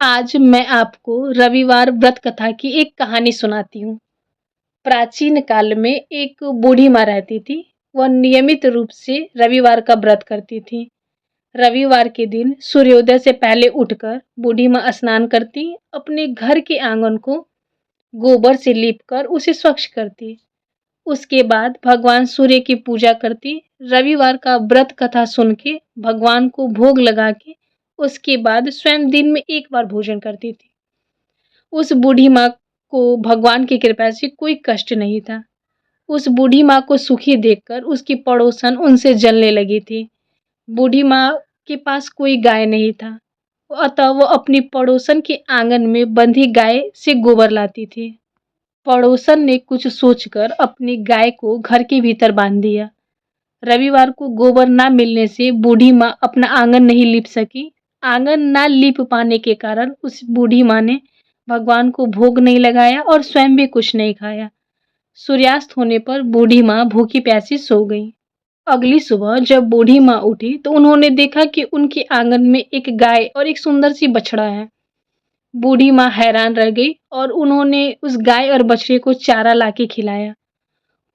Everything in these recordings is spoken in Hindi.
आज मैं आपको रविवार व्रत कथा की एक कहानी सुनाती हूँ। प्राचीन काल में एक बूढ़ी माँ रहती थी। वह नियमित रूप से रविवार का व्रत करती थी। रविवार के दिन सूर्योदय से पहले उठकर बूढ़ी माँ स्नान करती, अपने घर के आंगन को गोबर से लीपकर उसे स्वच्छ करती। उसके बाद भगवान सूर्य की पूजा करती। रविवार का व्रत कथा सुन के भगवान को भोग लगा के उसके बाद स्वयं दिन में एक बार भोजन करती थी। उस बूढ़ी माँ को भगवान की कृपा से कोई कष्ट नहीं था। उस बूढ़ी माँ को सुखी देखकर उसकी पड़ोसन उनसे जलने लगी थी। बूढ़ी माँ के पास कोई गाय नहीं था, अतः वो अपनी पड़ोसन के आंगन में बंधी गाय से गोबर लाती थी। पड़ोसन ने कुछ सोचकर अपनी गाय को घर के भीतर बांध दिया। रविवार को गोबर ना मिलने से बूढ़ी माँ अपना आंगन नहीं लीप सकी। आंगन ना लीप पाने के कारण उस बूढ़ी माँ ने भगवान को भोग नहीं लगाया और स्वयं भी कुछ नहीं खाया। सूर्यास्त होने पर बूढ़ी माँ भूखी प्यासी सो गई। अगली सुबह जब बूढ़ी माँ उठी तो उन्होंने देखा कि उनके आंगन में एक गाय और एक सुंदर सी बछड़ा है। बूढ़ी माँ हैरान रह गई और उन्होंने उस गाय और बछड़े को चारा लाके खिलाया।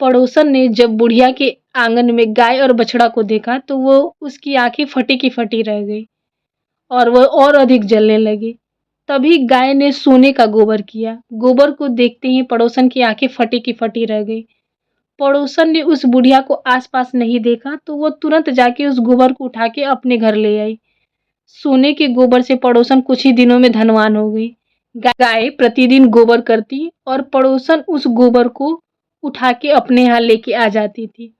पड़ोसन ने जब बुढ़िया के आंगन में गाय और बछड़ा को देखा तो वो उसकी आंखें फटी की फटी रह गई और वह और अधिक जलने लगी। तभी गाय ने सोने का गोबर किया। गोबर को देखते ही पड़ोसन की आंखें फटी की फटी रह गई। पड़ोसन ने उस बुढ़िया को आसपास नहीं देखा तो वो तुरंत जाके उस गोबर को उठा के अपने घर ले आई। सोने के गोबर से पड़ोसन कुछ ही दिनों में धनवान हो गई। गाय प्रतिदिन गोबर करती और पड़ोसन उस गोबर को उठा के अपने यहाँ लेके आ जाती थी।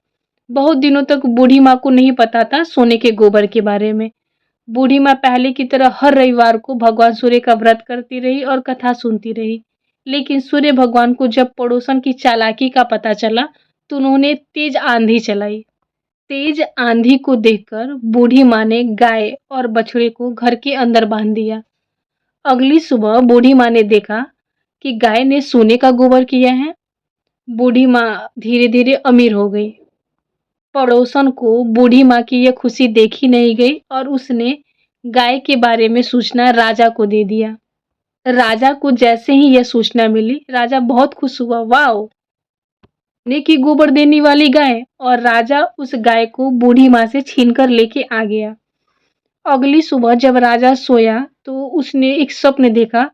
बहुत दिनों तक बूढ़ी माँ को नहीं पता था सोने के गोबर के बारे में। बूढ़ी माँ पहले की तरह हर रविवार को भगवान सूर्य का व्रत करती रही और कथा सुनती रही। लेकिन सूर्य भगवान को जब पड़ोसन की चालाकी का पता चला तो उन्होंने तेज आंधी चलाई। तेज आंधी को देखकर बूढ़ी माँ ने गाय और बछड़े को घर के अंदर बांध दिया। अगली सुबह बूढ़ी माँ ने देखा कि गाय ने सोने का गोबर किया है। बूढ़ी माँ धीरे धीरे अमीर हो गई। पड़ोसन को बूढ़ी माँ की यह खुशी देखी नहीं गई और उसने गाय के बारे में सूचना राजा को दे दिया। राजा को जैसे ही यह सूचना मिली, राजा बहुत खुश हुआ। वाओ, ने की गोबर देने वाली गाय! और राजा उस गाय को बूढ़ी माँ से छीनकर लेके आ गया। अगली सुबह जब राजा सोया तो उसने एक स्वप्न देखा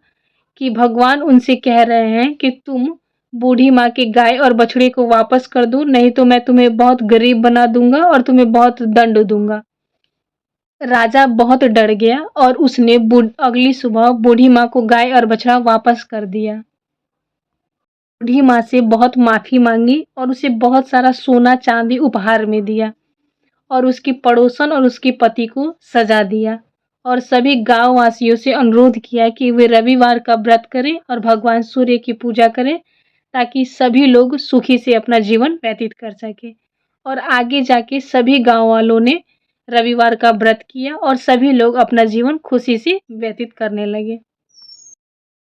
कि भगवान उनसे कह रहे हैं कि तुम बूढ़ी माँ के गाय और बछड़े को वापस कर दो, नहीं तो मैं तुम्हें बहुत गरीब बना दूंगा और तुम्हें बहुत दंड दूंगा। राजा बहुत डर गया और उसने अगली सुबह बूढ़ी माँ को गाय और बछड़ा वापस कर दिया। बूढ़ी माँ से बहुत माफी मांगी और उसे बहुत सारा सोना चांदी उपहार में दिया और उसकी पड़ोसन और उसके पति को सजा दिया और सभी गांव वासियों से अनुरोध किया कि वे रविवार का व्रत करें और भगवान सूर्य की पूजा करें ताकि सभी लोग सुखी से अपना जीवन व्यतीत कर सके। और आगे जाके सभी गांव वालों ने रविवार का व्रत किया और सभी लोग अपना जीवन खुशी से व्यतीत करने लगे।